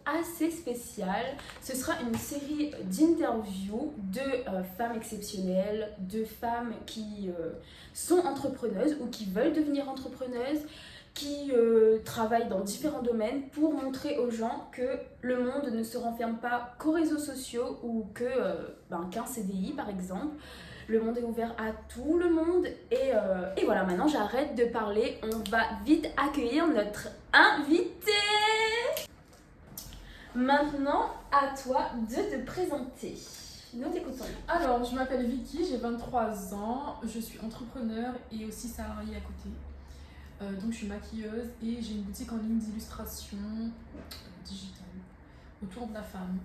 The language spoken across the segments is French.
assez spécial. Ce sera une série d'interviews de femmes exceptionnelles, de femmes qui sont entrepreneuses ou qui veulent devenir entrepreneuses, qui travaillent dans différents domaines pour montrer aux gens que le monde ne se renferme pas qu'aux réseaux sociaux ou qu'un CDI par exemple. Le monde est ouvert à tout le monde et voilà, maintenant j'arrête de parler, on va vite accueillir notre invité. Maintenant, à toi de te présenter. Nous t'écoutons. Alors, je m'appelle Vicky, j'ai 23 ans, je suis entrepreneur et aussi salariée à côté. Donc je suis maquilleuse et j'ai une boutique en ligne d'illustration digitale autour de la femme.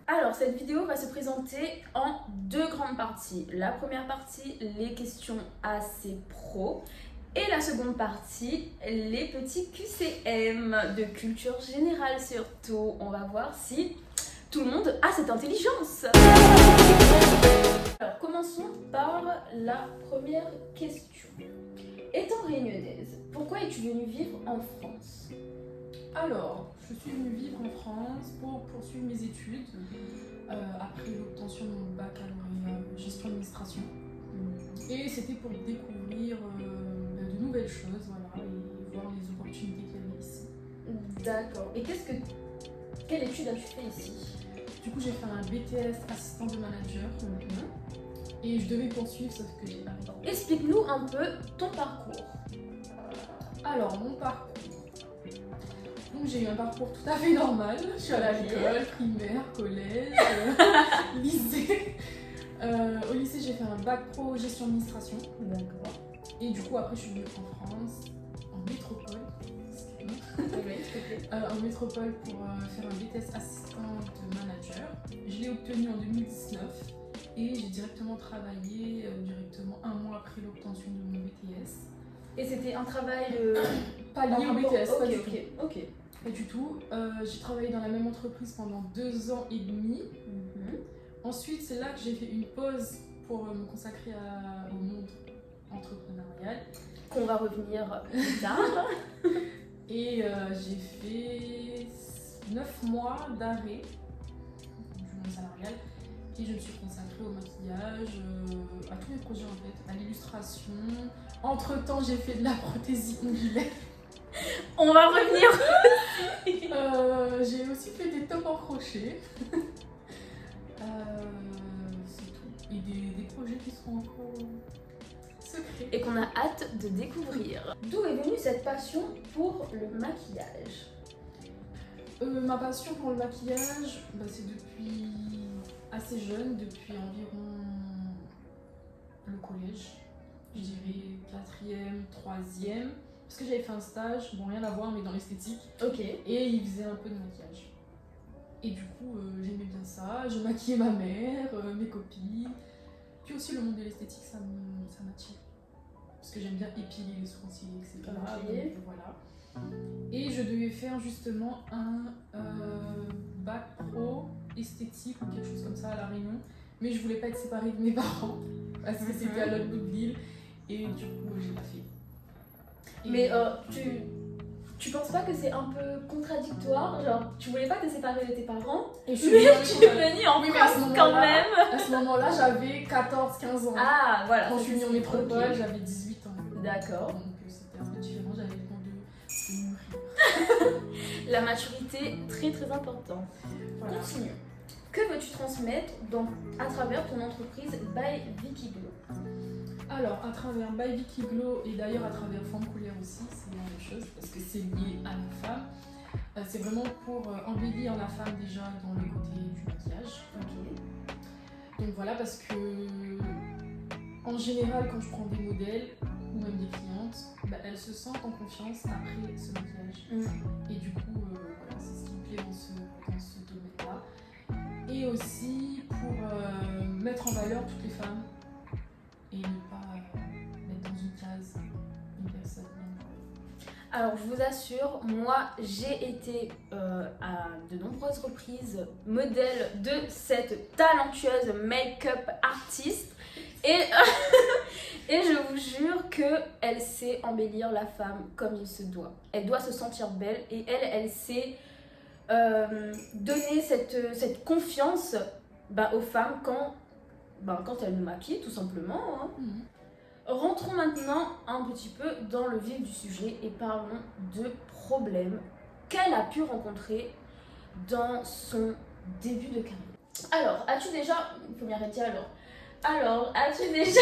Alors, cette vidéo va se présenter en deux grandes parties. La première partie, les questions assez pro. Et la seconde partie, les petits QCM de culture générale surtout. On va voir si tout le monde a cette intelligence. Alors, commençons par la première question. Étant réunionnaise, pourquoi es-tu venue vivre en France ? Alors, je suis venue vivre en France pour poursuivre mes études après l'obtention de mon baccalauréat gestion d'administration. Et c'était pour découvrir de nouvelles choses, voilà, et voir les opportunités qu'il y avait ici. D'accord. Et quelle étude as-tu fait ici ? Du coup, j'ai fait un BTS assistant de manager et je devais poursuivre, sauf que j'ai pas le temps. Explique-nous un peu ton parcours. Alors, mon parcours. Donc, j'ai eu un parcours tout à fait normal. Je suis allée à l'école, primaire, collège, lycée. Au lycée, j'ai fait un bac pro gestion d'administration. D'accord. Et du coup, après, je suis venue en France, en métropole. En métropole pour faire un BTS assistant de manager. Je l'ai obtenu en 2019 et j'ai directement travaillé un mois après l'obtention de mon BTS. Et c'était un travail pas lié au BTS, pas du tout. Ok. Pas du tout. J'ai travaillé dans la même entreprise pendant 2 ans et demi. Ensuite, c'est là que j'ai fait une pause pour me consacrer au monde entrepreneurial. Qu'on va revenir plus tard. Et j'ai fait 9 mois d'arrêt du monde salarial et je me suis consacrée au maquillage, à tous mes projets en fait, à l'illustration. Entre temps, j'ai fait de la prothésie ongulaire. On va revenir. J'ai aussi fait des tops en crochet. C'est tout. Et des projets qui sont encore secrets. Et qu'on a hâte de découvrir. D'où est venue cette passion pour le maquillage ? Ma passion pour le maquillage, c'est depuis assez jeune, depuis environ le collège, je dirais 4e, 3e, parce que j'avais fait un stage, bon rien à voir mais dans l'esthétique, Ok. et il faisait un peu de maquillage. Et du coup j'aimais bien ça, je maquillais ma mère, mes copines, puis aussi le monde de l'esthétique ça m'attire. Parce que j'aime bien épiler les sourcils, etc. Donc, voilà. Et je devais faire justement un bac pro esthétique ou quelque chose comme ça à La Réunion. Mais je voulais pas être séparée de mes parents parce que c'était à l'autre bout de l'île. Et du coup, j'ai pas fait. Et Mais tu penses pas que c'est un peu contradictoire ? Genre, tu voulais pas te séparer de tes parents, et je mais suis tu es venue en Oui, mais à ce France moment-là- quand même. À ce moment-là, j'avais 14-15 ans. Ah, voilà. Quand je suis venue en métropole, Ok. j'avais 18 ans. D'accord. Donc c'était un peu différent, j'avais le temps de mûrir. La maturité, très très important. Voilà. Continue. Que veux-tu transmettre à travers ton entreprise by Vicky Glow ? Alors, à travers By Vicky Glow et d'ailleurs à travers Femme Couleur aussi, c'est la même chose parce que c'est lié à la femme. C'est vraiment pour embellir la femme déjà dans le côté du maquillage. Ok. Donc voilà, parce que en général, quand je prends des modèles ou même des clientes, elles se sentent en confiance après ce maquillage. Et du coup, voilà, c'est ce qui me plaît dans ce domaine-là. Et aussi pour mettre en valeur toutes les femmes et ne pas mettre dans une case une personne. Alors, je vous assure, moi, j'ai été à de nombreuses reprises modèle de cette talentueuse make-up artiste. Et, et je vous jure qu'elle sait embellir la femme comme il se doit. Elle doit se sentir belle et elle sait donner cette confiance aux femmes quand elles nous maquillent, tout simplement. Hein. Rentrons maintenant un petit peu dans le vif du sujet et parlons de problèmes qu'elle a pu rencontrer dans son début de carrière. Alors, as-tu déjà... Il faut m'arrêter alors. Alors, as-tu déjà...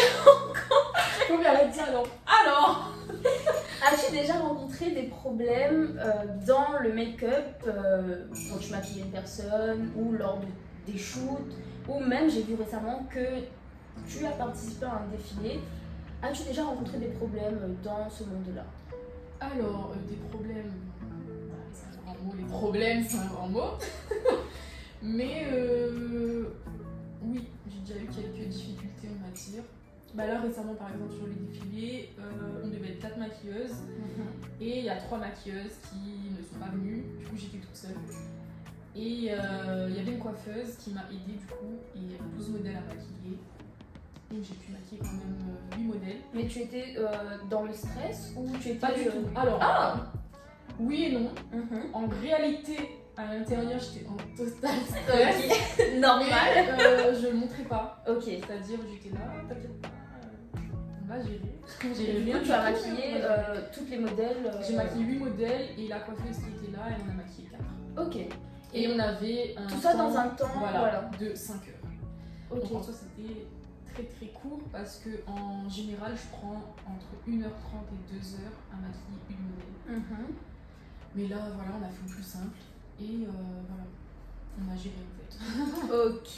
Faut m'arrêter alors. As-tu déjà rencontré des problèmes dans le make-up quand tu maquillais une personne ou lors des shoots ou même j'ai vu récemment que tu as participé à un défilé. As-tu déjà rencontré des problèmes dans ce monde-là? Alors, des problèmes, c'est un grand mot, les problèmes c'est un grand mot. Mais oui, j'ai déjà eu quelques difficultés, on va dire. Là récemment par exemple sur les défilés, on devait être 4 maquilleuses et il y a 3 maquilleuses qui ne sont pas venues, du coup j'étais toute seule. Et il y avait une coiffeuse qui m'a aidée du coup, et il y avait 12 modèles à maquiller. Donc j'ai pu maquiller quand même 8 modèles. Mais tu étais dans le stress ou tu étais... Pas du tout. Alors, oui et non. En réalité, à l'intérieur, j'étais en total stress. Normal. Mais je le montrais pas. Ok. C'est-à-dire, j'étais là, t'inquiète pas, on va gérer. Du coup, tu as maquillé toutes les modèles. J'ai maquillé 8 modèles et la coiffeuse qui était là, elle en a maquillé 4. Ok. Et on avait un tout ça temps, dans un temps de 5 heures. Ok. Donc en soi, c'était très court parce que en général, je prends entre 1h30 et 2h à maquiller une modèle. Mais là, voilà, on a fait plus simple et voilà, on a géré en fait. Ok,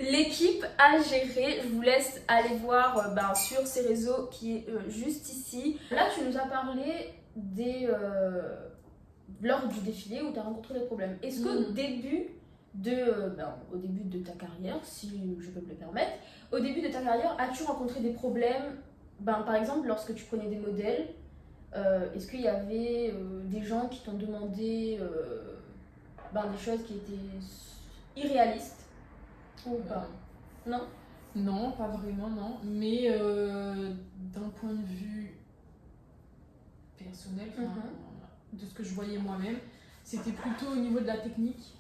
l'équipe a géré. Je vous laisse aller voir sur ces réseaux qui est juste ici. Là, tu nous as parlé lors du défilé où tu as rencontré des problèmes. Est-ce qu'au début au début de ta carrière, si je peux me le permettre, au début de ta carrière, as-tu rencontré des problèmes par exemple, lorsque tu prenais des modèles, est-ce qu'il y avait des gens qui t'ont demandé des choses qui étaient irréalistes ou pas? Non? Non, pas vraiment, non. Mais d'un point de vue personnel, de ce que je voyais moi-même, c'était plutôt au niveau de la technique.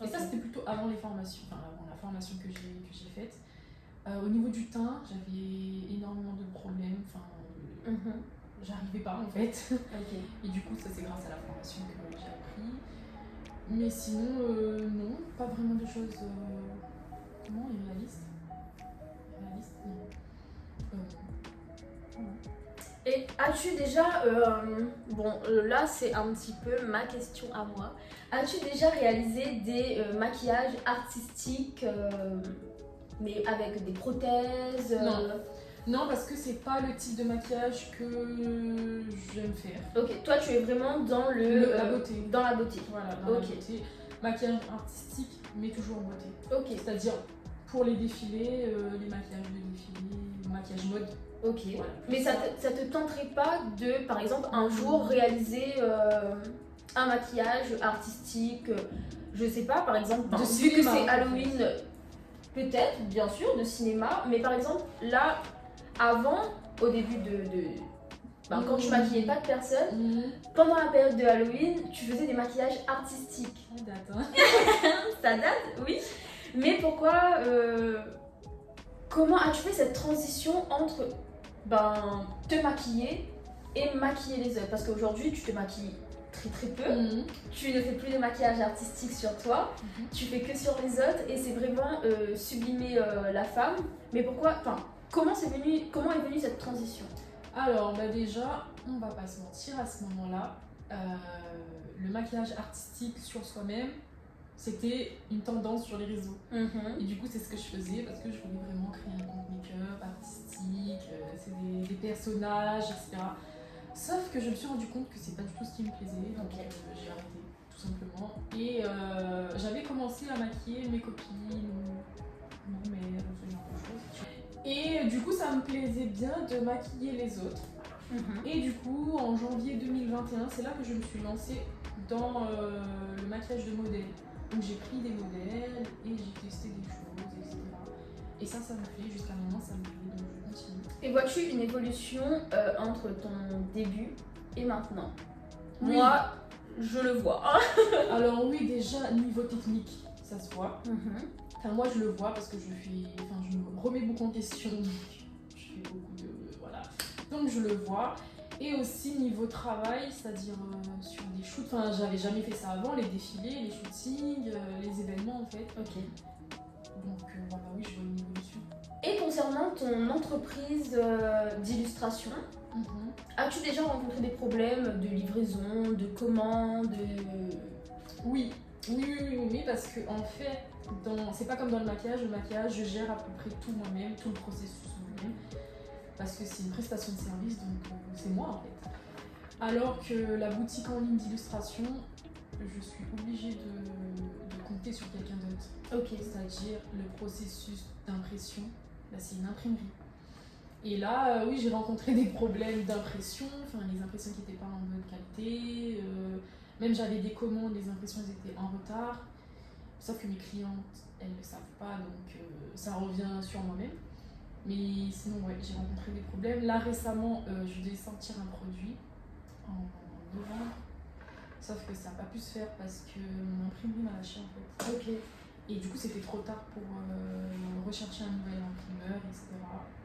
Et ça, c'était plutôt avant les formations, avant la formation que j'ai faite. Au niveau du teint, j'avais énormément de problèmes. J'arrivais pas en fait. Okay. Et du coup, ça c'est grâce à la formation que j'ai appris. Mais sinon, non, pas vraiment des choses. Comment irréalistes? Irréalistes, non. Et as-tu déjà, là c'est un petit peu ma question à moi, as-tu déjà réalisé des maquillages artistiques, mais avec des prothèses? Non, parce que c'est pas le type de maquillage que j'aime faire. Ok, toi tu es vraiment dans la beauté. Dans la beauté. Voilà, dans la beauté. Maquillage artistique, mais toujours en beauté. Ok. C'est-à-dire pour les défilés, les maquillages de défilés, le maquillage mode. Ok, voilà, mais ça te tenterait pas de, par exemple, un jour réaliser un maquillage artistique, je sais pas, par exemple, vu que c'est Halloween, peut-être, bien sûr, de cinéma, mais par exemple, là, avant, au début quand tu maquillais pas de personne, pendant la période de Halloween, tu faisais des maquillages artistiques. Ça date, hein. Ça date, oui. Mais pourquoi, comment as-tu fait cette transition entre te maquiller et maquiller les autres? Parce qu'aujourd'hui, tu te maquilles très peu. Tu ne fais plus de maquillage artistique sur toi. Tu fais que sur les autres et c'est vraiment sublimer la femme. Mais pourquoi, comment est venue cette transition? Alors, déjà, on va pas se mentir, à ce moment-là, le maquillage artistique sur soi-même, c'était une tendance sur les réseaux. Et du coup, c'est ce que je faisais parce que je voulais vraiment créer un compte make-up artistique, c'est des personnages, etc. Sauf que je me suis rendu compte que c'est pas du tout ce qui me plaisait, donc j'ai arrêté, tout simplement. Et j'avais commencé à maquiller mes copines, nos mères, ce genre de choses. Et du coup, ça me plaisait bien de maquiller les autres. Et du coup, en janvier 2021, c'est là que je me suis lancée dans le maquillage de modèles. Donc j'ai pris des modèles et j'ai testé des choses, etc. Et ça me plaît, jusqu'à maintenant ça me plaît, donc je continue. Et vois-tu une évolution entre ton début et maintenant? Oui. Moi, je le vois. Alors oui, déjà, niveau technique, ça se voit. Mhm. Enfin, moi, je le vois parce que je me remets beaucoup en question. Donc, je fais beaucoup de... Voilà. Donc, je le vois. Et aussi, niveau travail, c'est-à-dire sur des shoots. Enfin, j'avais jamais fait ça avant, les défilés, les shootings, les événements, en fait. Ok. Donc, voilà, oui, je vois une évolution. Et concernant ton entreprise d'illustration, as-tu déjà rencontré des problèmes de livraison, de commande Oui, parce que en fait, c'est pas comme dans le maquillage, je gère à peu près tout moi-même, tout le processus moi-même, parce que c'est une prestation de service, donc c'est moi en fait. Alors que la boutique en ligne d'illustration, je suis obligée de compter sur quelqu'un d'autre. Ok. C'est-à-dire le processus d'impression, là c'est une imprimerie. Et là, oui, j'ai rencontré des problèmes d'impression, enfin les impressions qui n'étaient pas en bonne qualité, même j'avais des commandes, les impressions elles étaient en retard, sauf que mes clientes, elles ne le savent pas, donc ça revient sur moi-même. Mais sinon, ouais, j'ai rencontré des problèmes. Là, récemment, je devais sortir un produit en novembre, sauf que ça n'a pas pu se faire parce que mon imprimerie m'a lâché en fait. Ok. Et du coup, c'était trop tard pour rechercher un nouvel imprimeur, etc.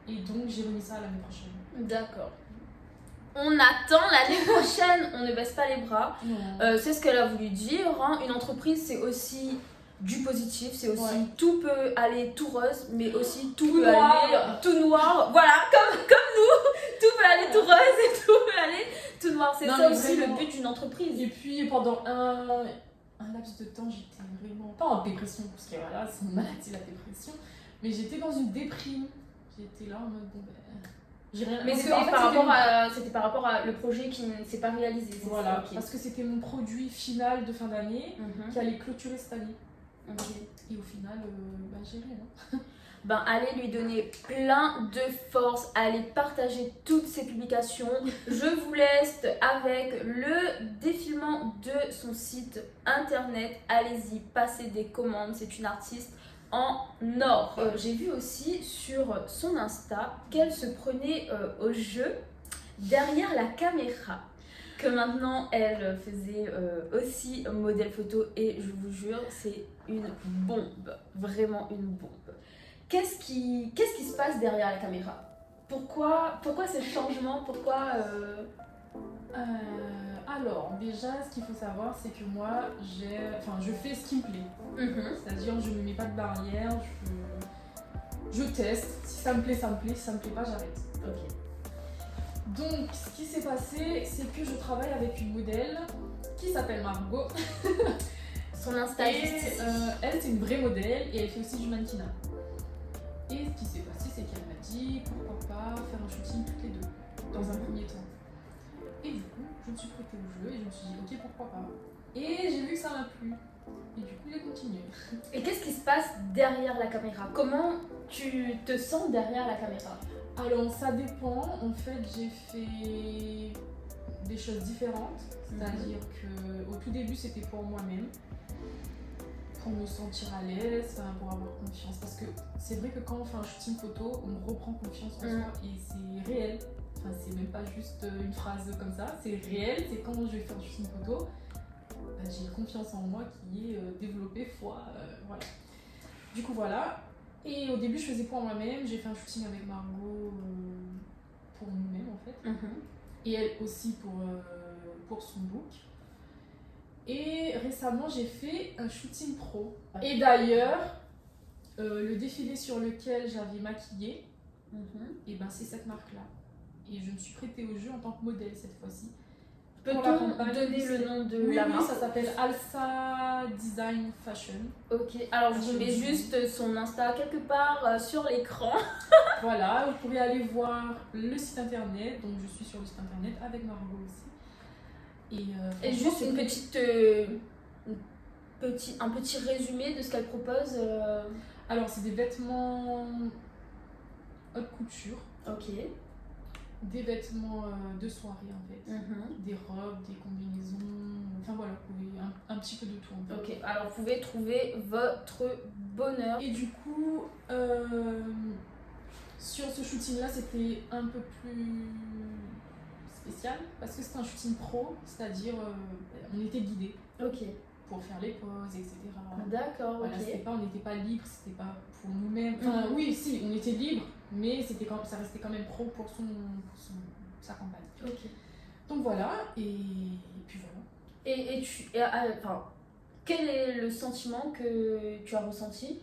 Et donc, j'ai remis ça à l'année prochaine. D'accord. On attend l'année prochaine, on ne baisse pas les bras. C'est ce qu'elle a voulu dire. Hein. Une entreprise, c'est aussi du positif, c'est aussi tout peut aller tout rose, mais aussi tout peut aller tout noir. Voilà, comme nous, tout peut aller tout rose et tout peut aller tout noir. C'est ça aussi vraiment le but d'une entreprise. Et puis, pendant un laps de temps, j'étais vraiment pas en dépression, parce que voilà, c'est une maladie la dépression, mais j'étais dans une déprime. J'étais là en mode bon ben. J'ai rien. Mais c'était par rapport à le projet qui ne s'est pas réalisé. Voilà, okay. Parce que c'était mon produit final de fin d'année qui allait clôturer cette année. Okay. Et au final, j'ai rien. Ben, allez lui donner plein de force, allez partager toutes ses publications. Je vous laisse avec le défilement de son site internet. Allez-y, passez des commandes, c'est une artiste en or. J'ai vu aussi sur son Insta qu'elle se prenait au jeu derrière la caméra. Que maintenant elle faisait aussi modèle photo et je vous jure, c'est une bombe, vraiment une bombe. Qu'est-ce qui se passe derrière la caméra? Pourquoi ce changement? Pourquoi Alors, déjà, ce qu'il faut savoir, c'est que moi, je fais ce qui me plaît. C'est-à-dire, je ne me mets pas de barrière, je teste. Si ça me plaît, ça me plaît. Si ça me plaît pas, j'arrête. Ok. Donc, ce qui s'est passé, c'est que je travaille avec une modèle qui s'appelle Margot. Son Insta. Et elle, c'est une vraie modèle et elle fait aussi du mannequinat. Et ce qui s'est passé, c'est qu'elle m'a dit pourquoi pas faire un shooting toutes les deux, dans un premier temps. Et du coup, je me suis prêtée au jeu et je me suis dit ok, pourquoi pas. Et j'ai vu que ça m'a plu. Et du coup, j'ai continué. Et qu'est-ce qui se passe derrière la caméra? Comment tu te sens derrière la caméra? Alors, ça dépend. En fait, j'ai fait des choses différentes. C'est-à-dire qu'au tout début, c'était pour moi-même. Pour me sentir à l'aise, pour avoir confiance. Parce que c'est vrai que quand on fait un shooting photo, on reprend confiance en soi et c'est réel. Enfin, c'est même pas juste une phrase comme ça, c'est réel. C'est quand je vais faire un shooting photo, j'ai confiance en moi qui est développée fois. Voilà. Du coup, voilà. Et au début, je faisais pour moi-même. J'ai fait un shooting avec Margot pour nous-mêmes en fait. Et elle aussi pour son book. Et récemment, j'ai fait un shooting pro. Et d'ailleurs, le défilé sur lequel j'avais maquillé, et ben c'est cette marque-là. Et je me suis prêtée au jeu en tant que modèle cette fois-ci. Peut-on donner le nom de la marque? Oui, ça s'appelle Alsa Design Fashion. Ok, alors je vous mets juste son Insta quelque part sur l'écran. Voilà, vous pouvez aller voir le site internet. Donc je suis sur le site internet avec Margot aussi. Et juste un petit résumé de ce qu'elle propose. Alors, c'est des vêtements haute couture. Ok. Des vêtements de soirée en fait. Des robes, des combinaisons. Enfin voilà, vous pouvez un petit peu de tout en fait. Ok, alors vous pouvez trouver votre bonheur. Et du coup, sur ce shooting là, c'était un peu plus spécial parce que c'était un shooting pro, c'est-à-dire on était guidés Ok. pour faire les poses, etc. D'accord, Voilà, ok. on n'était pas libre, c'était pas pour nous-mêmes. Enfin, oui, si, on était libre, mais ça restait quand même pro pour sa campagne. Ok. Donc voilà, et puis voilà. Enfin, quel est le sentiment que tu as ressenti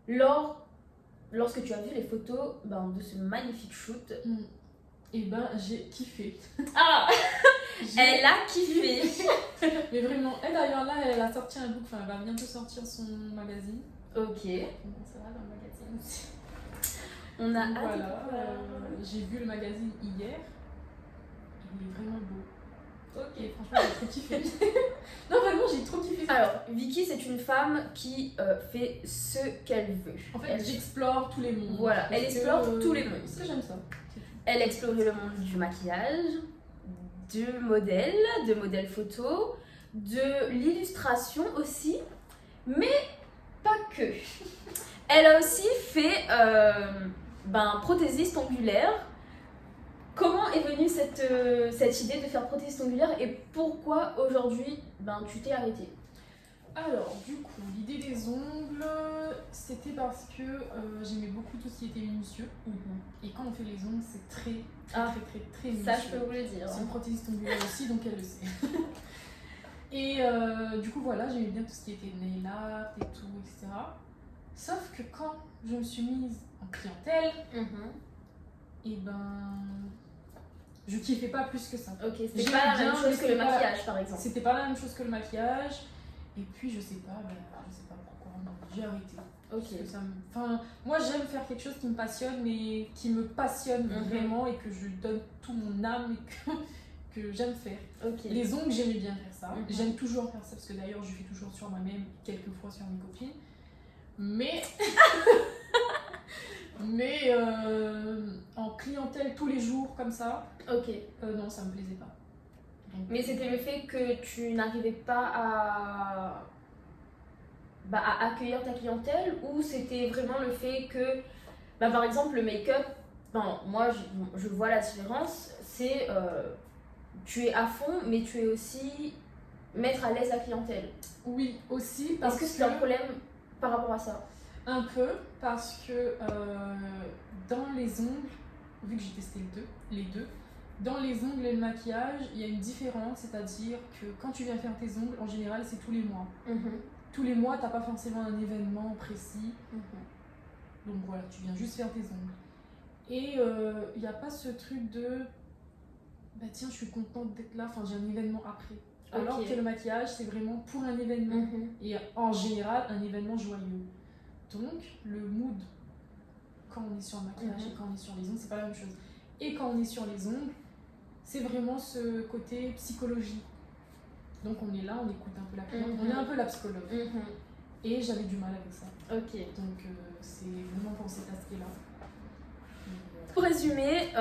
lorsque tu as vu les photos de ce magnifique shoot? Et ben, j'ai kiffé. Ah, elle a kiffé. Mais vraiment, et d'ailleurs là, elle a sorti un book, enfin, elle va bientôt sortir son magazine. Ok. Comment ça va dans le magazine aussi? On a hâte de Voilà, voir. j'ai vu le magazine hier. Il est vraiment beau. Ok. Et franchement, j'ai trop kiffé. Non, vraiment, j'ai trop kiffé. Alors, Vicky, c'est une femme qui fait ce qu'elle veut. En fait, Elle- j'explore tous les mondes. Voilà, elle Parce explore que, tous les mondes. Parce que j'aime ça. Elle a exploré le monde du maquillage, de modèles photo, de l'illustration aussi, mais pas que. Elle a aussi fait prothésiste ongulaire. Comment est venue cette idée de faire prothésiste ongulaire et pourquoi aujourd'hui tu t'es arrêtée? Alors, du coup, l'idée des ongles, c'était parce que j'aimais beaucoup tout ce qui était minutieux. Et quand on fait les ongles, c'est très minutieux. Ça, je peux vous le dire. C'est une prothésiste ongulaire aussi, donc elle le sait. Et du coup, voilà, j'aimais bien tout ce qui était nail art et tout, etc. Sauf que quand je me suis mise en clientèle, et je kiffais pas plus que ça. Ok, c'était J'aimais pas la bien, même chose mais que le c'était pas- maquillage par exemple. C'était pas la même chose que le maquillage. Et puis, je sais pas pourquoi, j'ai arrêté. Parce que moi, j'aime faire quelque chose qui me passionne, mais qui me passionne vraiment et que je donne tout mon âme et que j'aime faire. Ok. Les ongles, j'aimais bien faire ça. J'aime toujours faire ça parce que d'ailleurs, je fais toujours sur moi-même, quelquefois sur mes copines. Mais en clientèle tous les jours comme ça, non, ça me plaisait pas. Donc, Mais c'était le fait que tu n'arrivais pas à accueillir ta clientèle ou c'était vraiment le fait que, par exemple, le make-up, moi je vois la différence, c'est tu es à fond, mais tu es aussi mettre à l'aise la clientèle. oui, aussi parce Est-ce que c'est un problème par rapport à ça? Un peu, parce que dans les ongles, vu que j'ai testé les deux, dans les ongles et le maquillage, il y a une différence, c'est-à-dire que quand tu viens faire tes ongles, en général, c'est tous les mois. Tous les mois, t'as pas forcément un événement précis. Donc voilà, tu viens juste faire tes ongles. Et il n'y a pas ce truc de tiens, je suis contente d'être là, enfin j'ai un événement après. Alors que le maquillage, c'est vraiment pour un événement. Et en général, un événement joyeux. Donc, le mood, quand on est sur le maquillage et quand on est sur les ongles, c'est pas la même chose. Et quand on est sur les ongles, c'est vraiment ce côté psychologie. Donc, on est là, on écoute un peu la cliente, on est un peu la psychologue. Et j'avais du mal avec ça. Donc, c'est vraiment pour cet aspect-là. Pour résumer,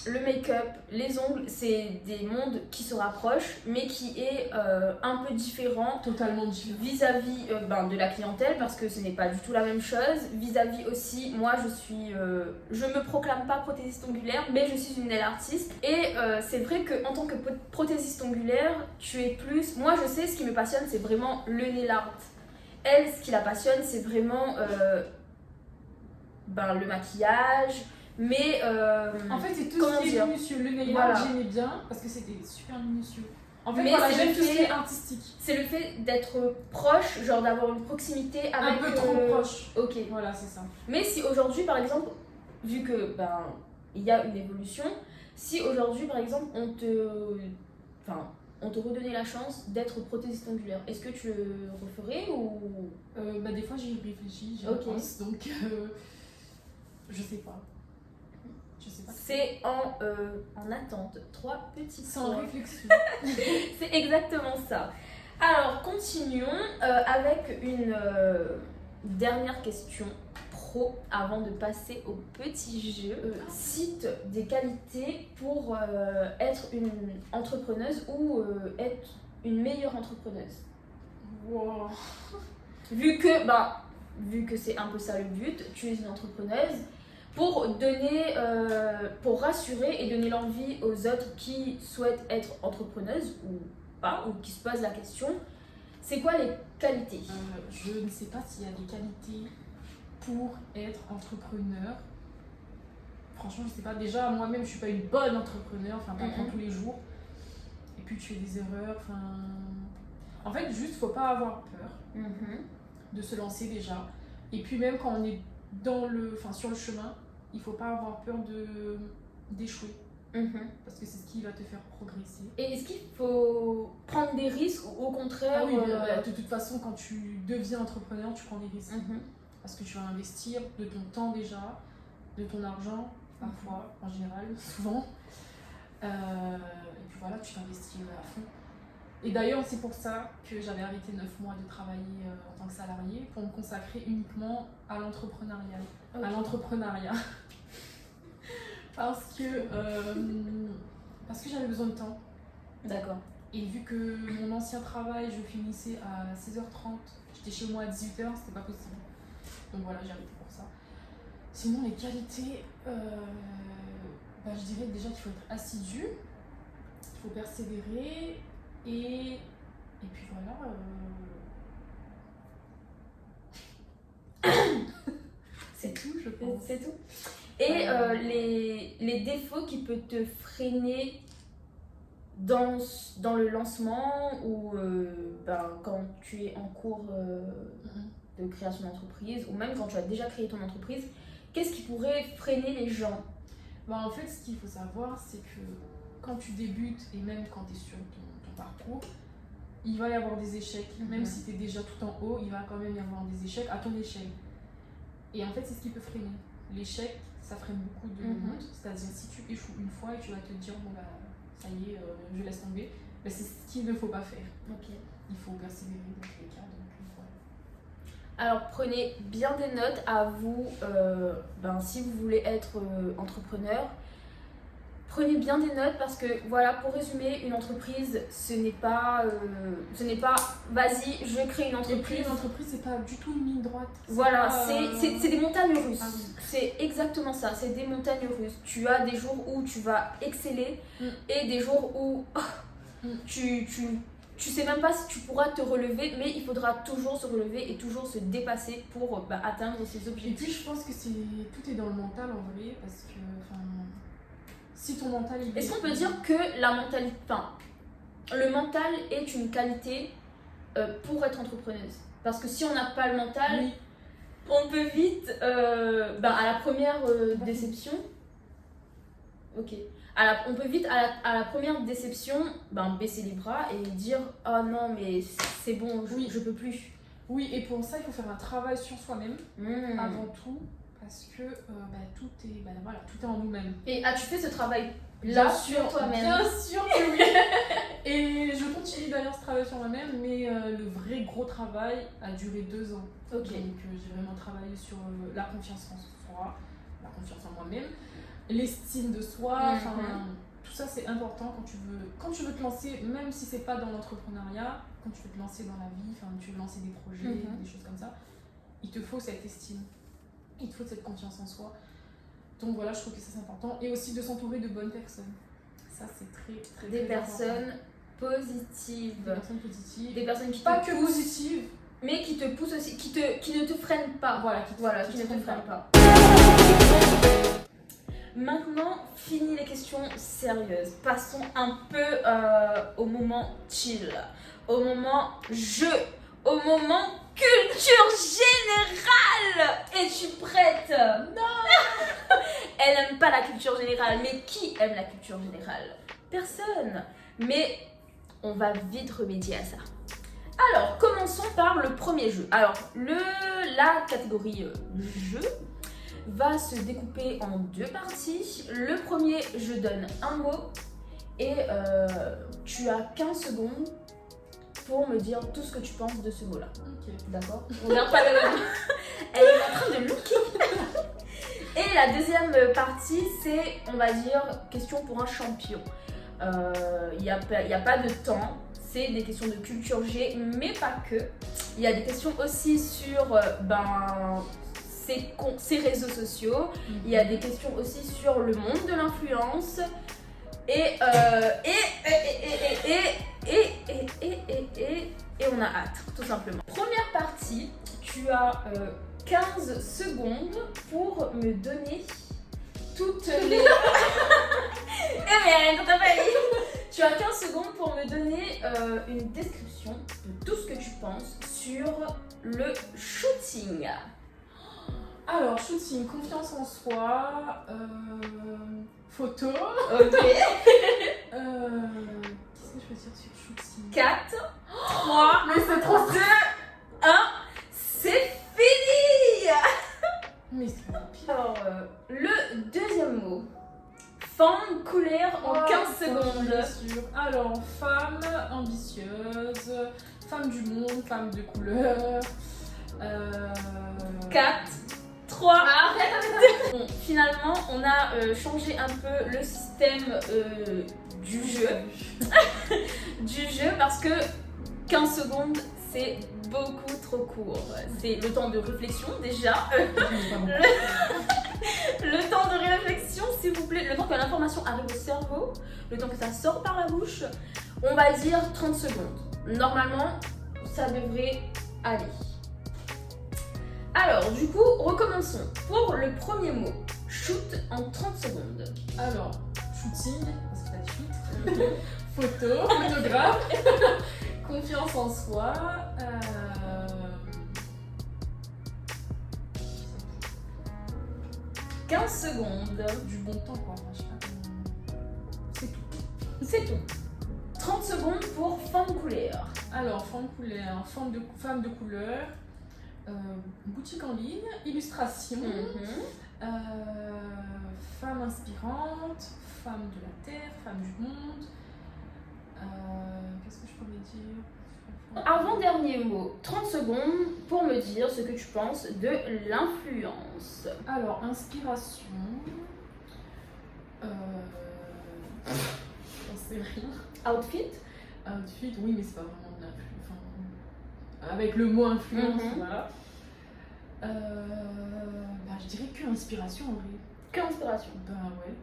le make-up, les ongles, c'est des mondes qui se rapprochent, mais qui est un peu différent. Totalement différent. Vis-à-vis de la clientèle, parce que ce n'est pas du tout la même chose. Vis-à-vis aussi, moi je me proclame pas prothésiste ongulaire, mais je suis une nail artiste. Et c'est vrai qu'en tant que prothésiste ongulaire, tu es plus... Moi je sais, ce qui me passionne, c'est vraiment le nail art. Elle, ce qui la passionne, c'est vraiment le maquillage. Mais en fait, c'est tout ce qui est minutieux. Le nail art, j'aimais bien parce que c'était super minutieux. En fait, j'aime tout ce qui est artistique. C'est le fait d'être proche, genre d'avoir une proximité avec... Un peu trop proche. Ok. Voilà, c'est ça. Mais si aujourd'hui, par exemple, vu que il y a une évolution, si aujourd'hui, par exemple, on te redonnait la chance d'être prothésiste ongulaire, est-ce que tu le referais ou... Des fois, j'y réfléchis, j'y pense, donc je sais pas. C'est en attente. 3 petits points. Sans réflexion. C'est exactement ça. Alors, continuons avec une dernière question pro avant de passer au petit jeu. Cite des qualités pour être une entrepreneuse ou être une meilleure entrepreneuse. Wow. Vu que c'est un peu ça le but, tu es une entrepreneuse. pour donner, pour rassurer et donner l'envie aux autres qui souhaitent être entrepreneuses ou pas, ou qui se posent la question, c'est quoi les qualités? Je ne sais pas s'il y a des qualités pour être entrepreneur. Franchement, je sais pas. Déjà, moi-même, je suis pas une bonne entrepreneur. Enfin, t'apprends tous les jours. Et puis, tu fais des erreurs. Enfin... En fait, juste, faut pas avoir peur de se lancer déjà. Et puis, même quand on est sur le chemin, il faut pas avoir peur d'échouer. Parce que c'est ce qui va te faire progresser. Et est-ce qu'il faut prendre des risques ou au contraire... Ah oui, de toute façon, quand tu deviens entrepreneur, tu prends des risques. Parce que tu vas investir de ton temps déjà, de ton argent, parfois, en général, souvent. Et puis voilà, tu t'investis à fond. Et d'ailleurs, c'est pour ça que j'avais arrêté 9 mois de travailler en tant que salarié pour me consacrer uniquement à l'entrepreneuriat. À l'entrepreneuriat. Parce que j'avais besoin de temps. D'accord. Et vu que mon ancien travail, je finissais à 16h30, j'étais chez moi à 18h, c'était pas possible. Donc voilà, j'ai arrêté pour ça. Sinon, les qualités, je dirais déjà qu'il faut être assidu, il faut persévérer et puis voilà. C'est tout, je pense. C'est tout. Et les défauts qui peuvent te freiner dans le lancement ou quand tu es en cours de création d'entreprise ou même quand tu as déjà créé ton entreprise, qu'est-ce qui pourrait freiner les gens? En fait, ce qu'il faut savoir, c'est que quand tu débutes et même quand tu es sur ton parcours, il va y avoir des échecs. Même si tu es déjà tout en haut, il va quand même y avoir des échecs à ton échelle. Et en fait, c'est ce qui peut freiner. L'échec, ça freine beaucoup de monde. C'est-à-dire, si tu échoues une fois et tu vas te dire, ça y est, je laisse tomber, c'est ce qu'il ne faut pas faire. Il faut persévérer dans tous les cas. Alors prenez bien des notes à vous, si vous voulez être entrepreneur. Prenez bien des notes parce que voilà, pour résumer, une entreprise, ce n'est pas vas-y, je crée une entreprise. Et puis une entreprise, c'est pas du tout une ligne droite. Voilà, c'est des montagnes russes. Ah oui. C'est exactement ça, c'est des montagnes russes. Tu as des jours où tu vas exceller et des jours où tu sais même pas si tu pourras te relever, mais il faudra toujours se relever et toujours se dépasser pour atteindre ses objectifs. Et puis je pense que tout est dans le mental en vrai, parce que si ton mental il est-ce qu'on peut dire que le mental est une qualité pour être entrepreneuse? Parce que si on n'a pas le mental, on peut vite, à la première déception, on peut vite à la première déception baisser les bras et dire oh non mais c'est bon, je peux plus. Oui, et pour ça il faut faire un travail sur soi-même avant tout, parce que tout est en nous-mêmes. Et as-tu fait ce travail là sur toi-même? Bien sûr que oui. Et je continue d'ailleurs ce travail sur moi-même, mais le vrai gros travail a duré 2 ans. Donc j'ai vraiment travaillé sur la confiance en soi, la confiance en moi-même, l'estime de soi, tout ça c'est important quand tu veux te lancer, même si c'est pas dans l'entrepreneuriat, quand tu veux te lancer dans la vie, tu veux lancer des projets, des choses comme ça, il te faut cette estime, il te faut cette confiance en soi. Donc voilà, je trouve que ça c'est important. Et aussi de s'entourer de bonnes personnes. Ça c'est très très des très personnes positives. Des personnes positives. Des personnes qui pas te que poussent, positives, mais qui te poussent aussi, qui ne te freinent pas. Qui ne te freinent pas. Maintenant, fini les questions sérieuses. Passons un peu au moment chill, au moment jeu, au moment culture générale. Es-tu prête? Non. Elle n'aime pas la culture générale, mais qui aime la culture générale? Personne. Mais on va vite remédier à ça. Alors, commençons par le premier jeu. Alors, la catégorie jeu va se découper en 2 parties. Le premier, je donne un mot et tu as 15 secondes pour me dire tout ce que tu penses de ce mot-là. D'accord? On regarde pas le... Elle est en train de looker. Et la deuxième partie, c'est, on va dire, question pour un champion. Il n'y a pas de temps. C'est des questions de culture G, mais pas que. Il y a des questions aussi sur ses réseaux sociaux. Il y a des questions aussi sur le monde de l'influence. Et on a hâte, tout simplement. Première partie, tu as 15 secondes pour me donner toutes les... Tu as 15 secondes pour me donner une description de tout ce que tu penses sur le shooting. Alors, shooting, confiance en soi, photo. Ok. Qu'est-ce que je peux dire sur shooting? 4, 3, Mais c'est trop 2, 1, c'est fini. Mais c'est pas pire. Alors, le deuxième mot. Femme couleur en 15 secondes. Bien sûr. Alors, femme ambitieuse, femme du monde, femme de couleur. 4, 3. Bon, finalement, on a changé un peu le système du jeu. Parce que 15 secondes, c'est beaucoup trop court. C'est le temps de réflexion déjà. Le temps de réflexion, s'il vous plaît. Le temps que l'information arrive au cerveau. Le temps que ça sort par la bouche. On va dire 30 secondes. Normalement, ça devrait aller. Alors, du coup, recommençons. Pour le premier mot, shoot en 30 secondes. Alors, shooting, parce que t'as dit shoot. Photo, photographe. Confiance en soi. 15 secondes. Du bon temps, quoi. Je sais pas comment- C'est tout. C'est tout. 30 secondes pour femme couleur. Alors, femme couleur, femme de couleur, boutique en ligne, illustration, femme inspirante, femme de la terre, femme du monde. Qu'est-ce que je pourrais dire? Avant-dernier mot, 30 secondes pour me dire ce que tu penses de l'influence. Alors, inspiration. J'en sais rien. Outfit. Outfit, oui, mais c'est pas vraiment de l'influence. Enfin, avec le mot influence, voilà. Je dirais que inspiration en vrai. Qu'inspiration. Ouais.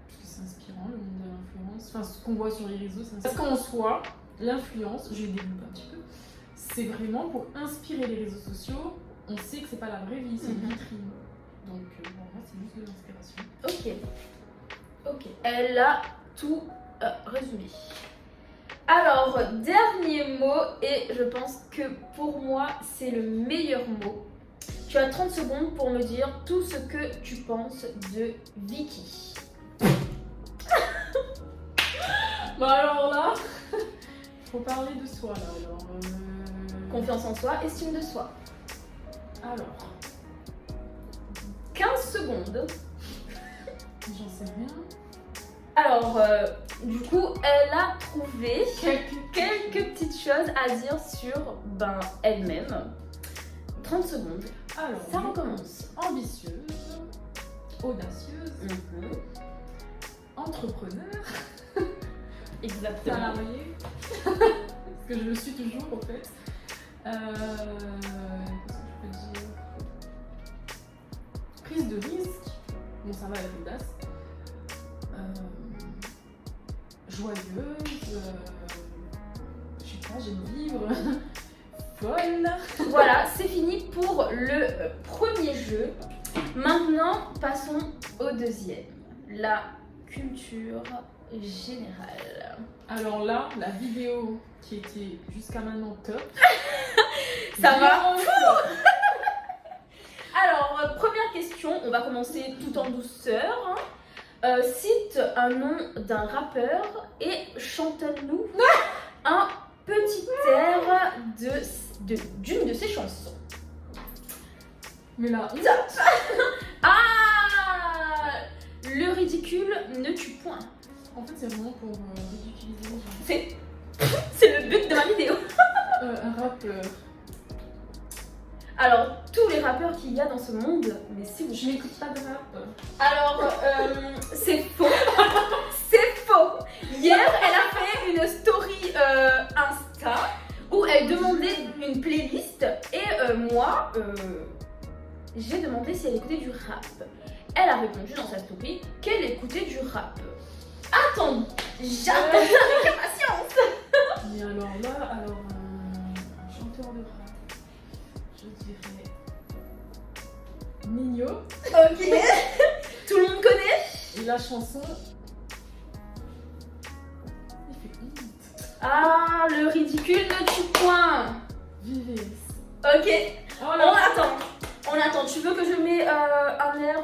Parce que c'est inspirant le monde de l'influence. Enfin, ce qu'on voit sur les réseaux, c'est inspirant. Parce qu'en soi, l'influence, je développe un petit peu, c'est vraiment pour inspirer les réseaux sociaux. On sait que c'est pas la vraie vie, c'est une vitrine. Donc, pour moi, c'est juste de l'inspiration. Ok. Elle a tout résumé. Alors, dernier mot, et je pense que pour moi, c'est le meilleur mot. Tu as 30 secondes pour me dire tout ce que tu penses de Vicky. Bah alors là, faut parler de soi là. Alors, Confiance en soi, estime de soi. alors, 15 secondes. j'en sais rien. Alors, du coup, elle a trouvé Quelques petites choses à dire sur elle-même. 30 secondes. Alors, Ça recommence. ambitieuse, audacieuse, entrepreneur, Exactement. salarié, parce que je le suis toujours en fait. Qu'est-ce que je peux dire? Prise de risque, bon ça va avec l'audace. Joyeuse, je sais pas, j'aime vivre, folle. Voilà, c'est fini pour le premier jeu. Maintenant, passons au deuxième. La culture générale. Alors là, la vidéo qui était jusqu'à maintenant top. Ça va? Alors, première question, on va commencer tout en douceur. Cite un nom d'un rappeur et chante-nous un petit air d'une de ses chansons. Mais là, Ah, le ridicule ne tue point. en fait, c'est vraiment pour ridiculiser les gens. C'est le but de ma vidéo. Un rappeur. Alors, tous les rappeurs qu'il y a dans ce monde, mais si vous... Je n'écoute pas de rap. Alors, c'est faux. C'est faux. Hier, elle a fait une story Insta où elle demandait une playlist et moi, j'ai demandé si elle écoutait du rap. Elle a répondu dans sa story qu'elle écoutait du rap. Attends, j'attends avec impatience. Mais alors là, un chanteur de rap, je dirais Nino. Ok. Tout le monde connaît. Et la chanson, il fait honte. Ah, le ridicule ne tue point. Vives. Ok, Oh on là. attend. On attend. Tu veux que je mette un air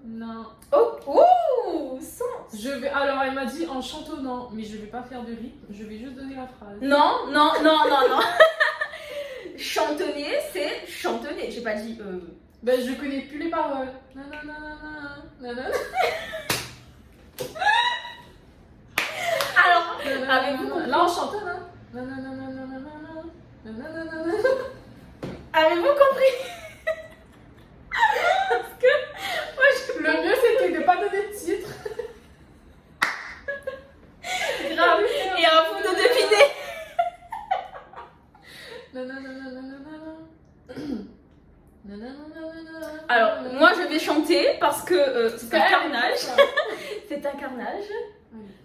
Non. Oh, ouh, sens. Je vais. Alors elle m'a dit en chantonnant, mais je vais pas faire de rythme, je vais juste donner la phrase. Non, non, non, non, non. Chantonner, c'est chantonner. J'ai pas dit. Ben je connais plus les paroles. Nanana, nanana. Alors, avez-vous compris? Là on chantonne, hein. Nanana, nanana. Avez-vous compris? Parce que moi Le mieux c'était de pas donner de titre. je grave et à vous de deviner. Alors, moi je vais chanter parce que c'est un carnage. C'est un carnage.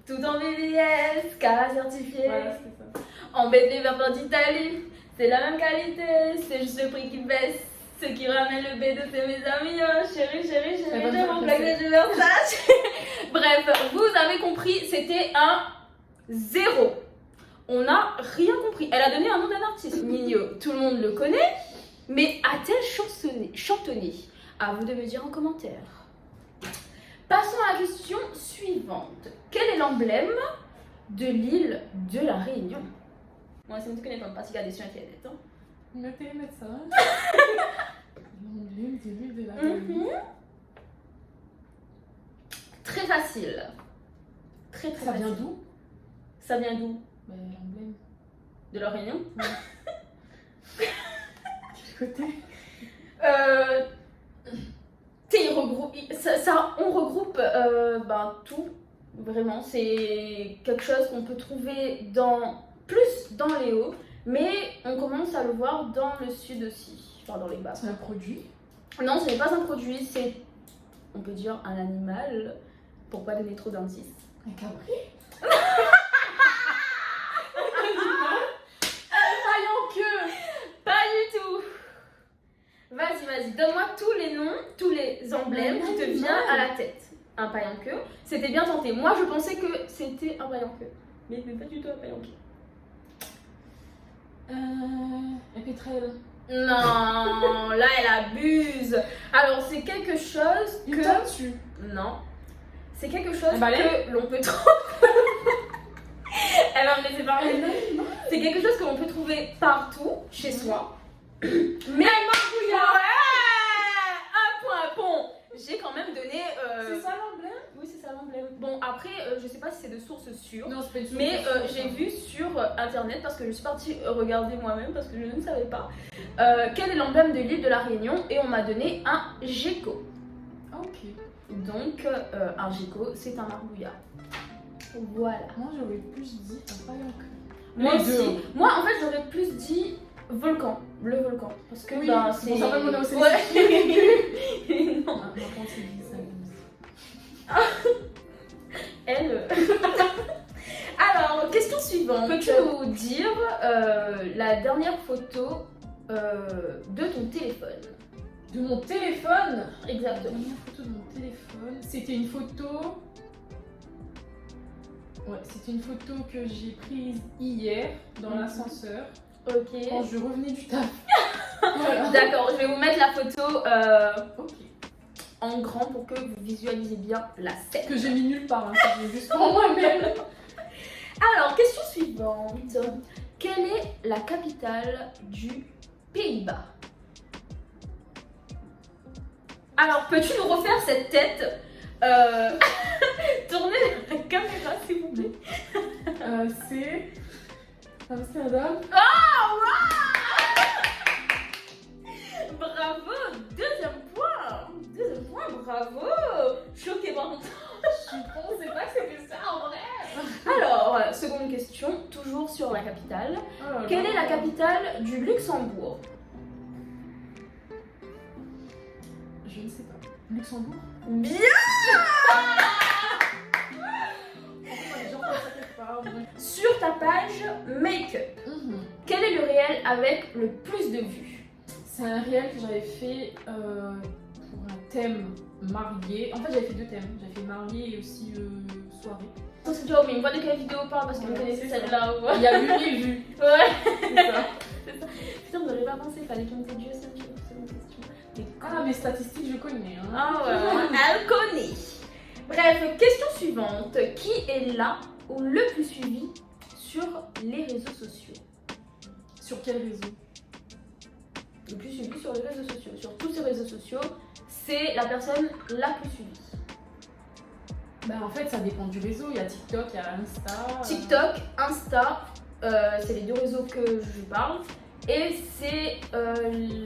Tout en BBS, cas certifié. Voilà, c'est ça. En bête les vapeurs d'Italie. C'est la même qualité, c'est juste le prix qui baisse. Ce qui ramène le B2, c'est mes amis. Oh, chérie, chérie, chérie, Elle va je me m'en faire plaque de Versace. Bref, vous avez compris, c'était un 0. On n'a rien compris. Elle a donné un nom d'un artiste, Nino. Tout le monde le connaît. Mais a-t-elle chantonné? À vous de me dire en commentaire. Passons à la question suivante. Quel est l'emblème de l'île de la Réunion? Moi, c'est une connais pas parce qu'il y a des sur internet. Hein. Mettez ça. L'emblème de l'île de la Réunion. Très facile. Très Ça facile. vient d'où? Ça vient d'où? Ben, l'emblème. De la Réunion? Quel côté? Tu sais, on regroupe tout. Vraiment, c'est quelque chose qu'on peut trouver plus dans les hauts, mais on commence à le voir dans le sud aussi, enfin dans les bas. C'est un produit? Non, ce n'est pas un produit, c'est, on peut dire, un animal. Pour pas donner trop d'indices. Un cabri? Pas du tout. Vas-y, donne-moi tous les noms, tous les emblèmes qui te viennent à la tête. Un paille en queue, c'était bien tenté. Moi, je pensais que c'était un paille en queue. Mais c'est pas du tout un paille en queue. Un pétrel. Non, là, elle abuse. Alors, c'est quelque chose Une que... tortue. Non. C'est quelque chose Un balai? que l'on peut trouver... Elle va me laisser parler. C'est quelque chose que l'on peut trouver partout, chez soi. Mais ouais, un point. J'ai quand même donné. C'est ça l'emblème? Oui, c'est ça l'emblème. Bon, après, je sais pas si c'est de source sûre. Non, c'est pas une source. Mais j'ai vu sur internet, parce que je suis partie regarder moi-même, parce que je ne savais pas, quel est l'emblème de l'île de la Réunion, et on m'a donné un gecko. Ok. Donc, un gecko, c'est un marbouillat. Voilà. Moi j'aurais plus dit un paille en queue. Moi Les aussi. deux. Moi, en fait, j'aurais plus dit volcan. Le volcan. Parce que Oui, bah, c'est c'est. pour ça même on a aussi Ouais. Non. Ma pensée dit ça. Elle. Alors, question suivante. Peux-tu nous dire la dernière photo de ton téléphone? De mon téléphone? La Exactement. dernière photo de mon téléphone, c'était une photo. Ouais, c'était une photo que j'ai prise hier dans l'ascenseur Ok. quand je revenais du taf. Voilà. D'accord, je vais vous mettre la photo Ok. en grand pour que vous visualisez bien la scène. Que j'ai mis nulle part, hein, que j'ai juste pour moi-même. Alors, question suivante. Quelle est la capitale du Pays-Bas? Alors, peux-tu nous refaire cette tête Tournez la caméra, s'il vous plaît. C'est Amsterdam. Oh, wow! Bravo! Deuxième point, bravo! Choquée par mon Je pensais pas que c'était ça en vrai. Alors, seconde question, toujours sur la capitale. Quelle est la capitale du Luxembourg? Je ne sais pas. Luxembourg? Bien. Les gens pensent ça quelque part. Sur ta page make-up, quel est le réel avec le plus de vues? C'est un réel que j'avais fait pour un thème marié. En fait, j'avais fait 2 thèmes. J'avais fait marié et aussi soirée. C'est toi, mais on voit de quelle vidéo on parle parce que vous connaissez celle-là. Ouais. Il y a 8000 vues. Ouais. C'est ça. Putain, vous n'aurez pas pensé, il fallait qu'on me Dieu, c'est une seconde question. Mais Ah, mes statistiques, je connais. Hein. ah ouais, elle connaît. Bref, question suivante. Qui est là ou le plus suivi sur les réseaux sociaux? Sur quel réseau? Le plus suivi sur les réseaux sociaux. Sur tous ces réseaux sociaux, c'est la personne la plus suivie. Bah, en fait, ça dépend du réseau. Il y a TikTok, il y a Insta. TikTok, Insta, c'est les 2 réseaux que je parle. Et c'est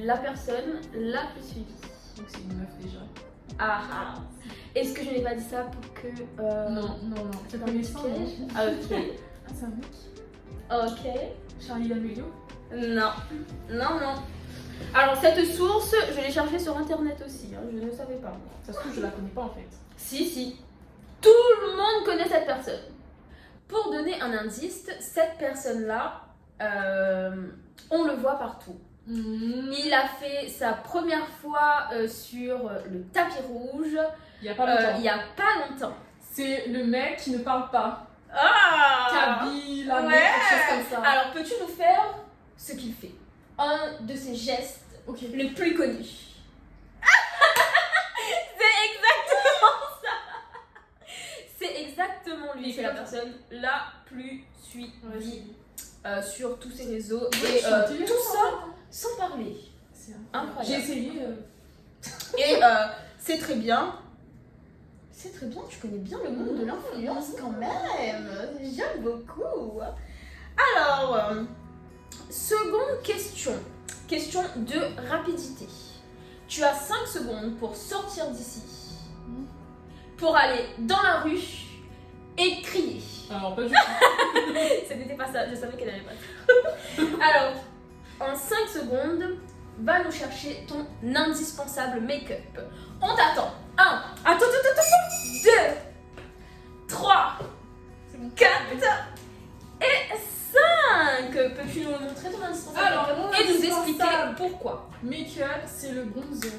la personne la plus suivie. Donc, c'est une meuf déjà. Ah ah. Est-ce que je n'ai pas dit ça pour que. Non. C'est pas un petit méchant, piège. non. Ah, ok. Ah, c'est un mec. Ok. Charlie D'Amelio. Non. Alors, cette source, je l'ai cherchée sur internet aussi. Hein, je ne savais pas. Ça se trouve, je la connais pas en fait. Si. Tout le monde connaît cette personne. Pour donner un indice, cette personne-là, on le voit partout. Il a fait sa première fois sur le tapis rouge Il y a pas longtemps. il y a pas longtemps. C'est le mec qui ne parle pas. Ah Kaby, la ouais. mec, quelque chose comme ça. Alors, peux-tu nous faire ce qu'il fait? Un de ses gestes Ok. les plus connus. C'est exactement ça. C'est exactement lui. C'est la personne la plus suivie sur tous ses réseaux. Et tout ça sans parler. C'est Incroyable. J'ai essayé. Et c'est très bien. C'est très bien, tu connais bien le monde de l'influence quand même. J'aime beaucoup. Alors, seconde question. Question de rapidité. Tu as 5 secondes pour sortir d'ici. Pour aller dans la rue et crier. Alors, pas du tout. Ce n'était pas ça, je savais qu'elle allait pas. Alors, en 5 secondes, va nous chercher ton indispensable make-up. On t'attend. 1, attends, 2, 3, 4 et 5. Peux-tu nous montrer ton indispensable Alors, et nous expliquer pourquoi? Make-up, c'est le bronzer.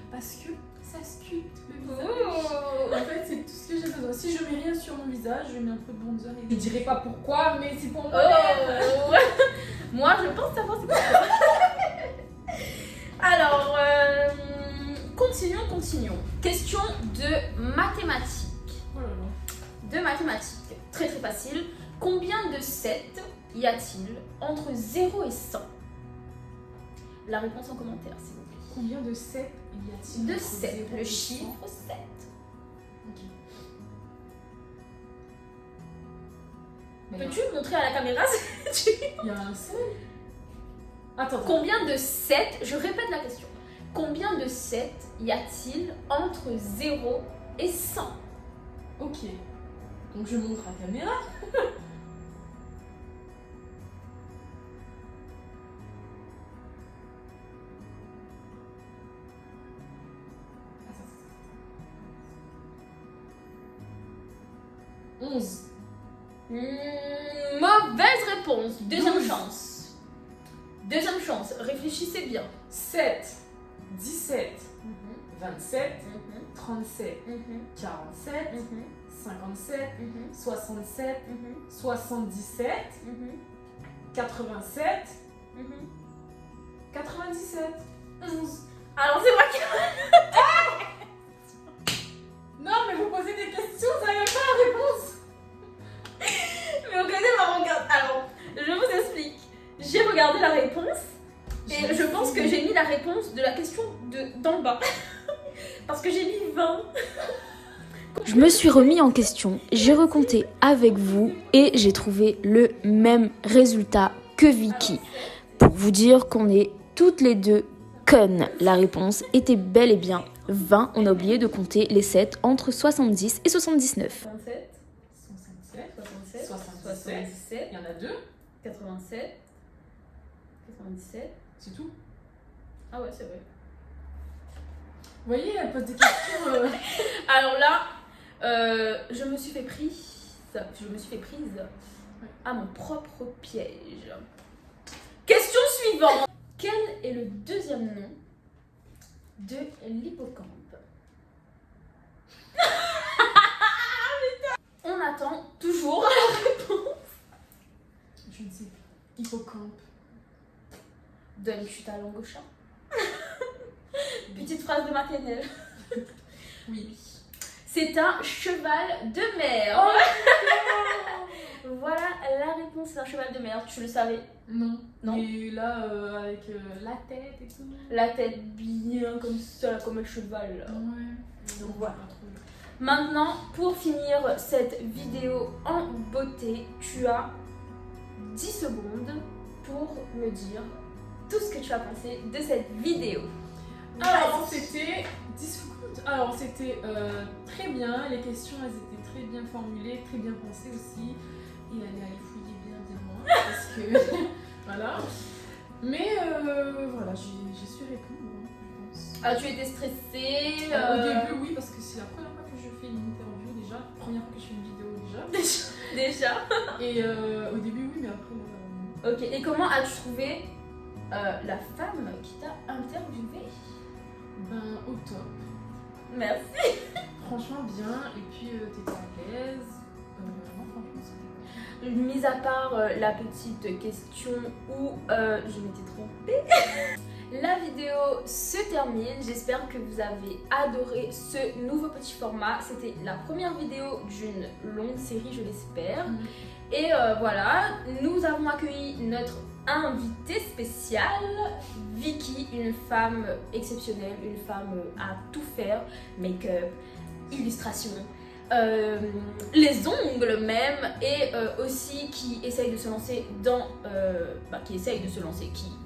Parce que ça sculpte le visage. Oh. En fait, c'est tout ce que j'ai besoin. Si je mets rien sur mon visage, je mets un peu de bronzer. Et je dirais pas pourquoi, mais c'est pour moi. Oh. Moi, je pense savoir c'est pourquoi. Alors, continuons. Question de mathématiques. Oh là là. De mathématiques. Très très facile. Combien de 7 y a-t-il entre 0 et 100? La réponse en commentaire, s'il vous plaît. Combien de 7 y a-t-il? De entre 7, 0 le et chiffre 100? 7. Ok. Peux-tu montrer à la caméra si tu... Il y a un seul. Attends. Combien de 7, je répète la question. Combien de 7 y a-t-il entre 0 et 100? Ok. Donc je montre à la caméra. Attends. 11. Mauvaise réponse. Deuxième 12. chance. Deuxième chance. Réfléchissez bien. 7. 17. 27. 37. 47. 57. 67. 77. 87. 97. 11. Alors c'est moi qui... Non, mais vous posez des questions, vous n'avez pas la réponse. Mais regardez ma regarde. Alors, je vous explique. J'ai regardé la réponse et je pense que j'ai mis la réponse de la question d'en bas. Parce que j'ai mis 20. Je me suis remis en question, j'ai recompté avec vous et j'ai trouvé le même résultat que Vicky. Pour vous dire qu'on est toutes les deux connes, la réponse était bel et bien 20. On a oublié de compter les 7 entre 70 et 79. 67, 67. 67, 77, Il y en a 2. 87, 97. C'est tout. Ah ouais, c'est vrai. Vous voyez, elle pose des questions. Alors là, je me suis fait prise à mon propre piège. Question suivante. Quel est le deuxième nom de l'hippocampe? On attend toujours la réponse. Je ne sais pas. Hippocampe. Donne-tu ta langue au chat? Petite phrase de maternelle. Oui. C'est un cheval de mer. Oh Voilà la réponse, c'est un cheval de mer. Tu le savais? non. Non. Et là, avec la tête et tout. La tête bien comme ça, comme un cheval. Là. Ouais. Donc voilà. Pas trop. Maintenant, pour finir cette vidéo en beauté, tu as 10 secondes pour me dire tout ce que tu as pensé de cette vidéo. Alors, c'était 10 secondes. Alors, c'était très bien. Les questions, elles étaient très bien formulées, très bien pensées aussi. Il allait aller fouiller bien loin parce que voilà. Mais voilà, j'ai su répondre, hein, je pense. Ah, tu étais stressée Au début, oui, parce que c'est la première fois que je fais une interview déjà. Première fois que je fais une vidéo déjà. Déjà. Et au début, oui, mais après. Ok, et comment as-tu trouvé la femme qui t'a interviewée? Ben, au top. Merci. Franchement, bien. Et puis, t'étais à l'aise. Non, franchement, c'était. Mis à part la petite question où je m'étais trompée, la vidéo se termine. J'espère que vous avez adoré ce nouveau petit format. C'était la première vidéo d'une longue série, je l'espère. Et voilà, nous avons accueilli notre invitée spéciale, Vicky, une femme exceptionnelle, une femme à tout faire, make-up, illustration, les ongles même, et aussi qui essaye de se lancer dans,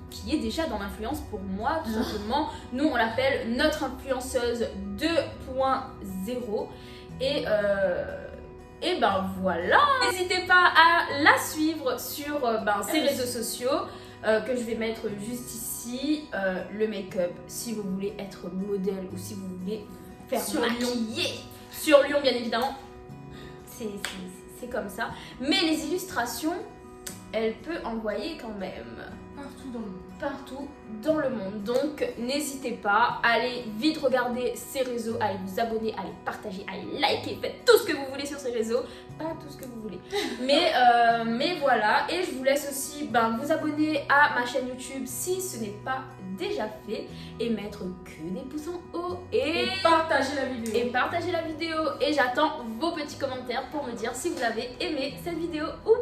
qui est déjà dans l'influence pour moi, tout simplement. Nous, on l'appelle notre influenceuse 2.0. Et ben voilà. N'hésitez pas à la suivre sur ses réseaux sociaux que je vais mettre juste ici. Le make-up, si vous voulez être modèle ou si vous voulez faire Sur maquiller. Sur Lyon, bien évidemment. C'est comme ça. Mais les illustrations, elle peut envoyer quand même. Partout dans le monde. Partout dans le monde. Donc n'hésitez pas, allez vite regarder ses réseaux, allez vous abonner, allez partager, allez liker, faites tout ce que vous voulez sur ses réseaux. Pas tout ce que vous voulez. Mais voilà, et je vous laisse aussi vous abonner à ma chaîne YouTube si ce n'est pas déjà fait et mettre que des pouces en haut et partager la vidéo. Et partager la vidéo. Et j'attends vos petits commentaires pour me dire si vous avez aimé cette vidéo ou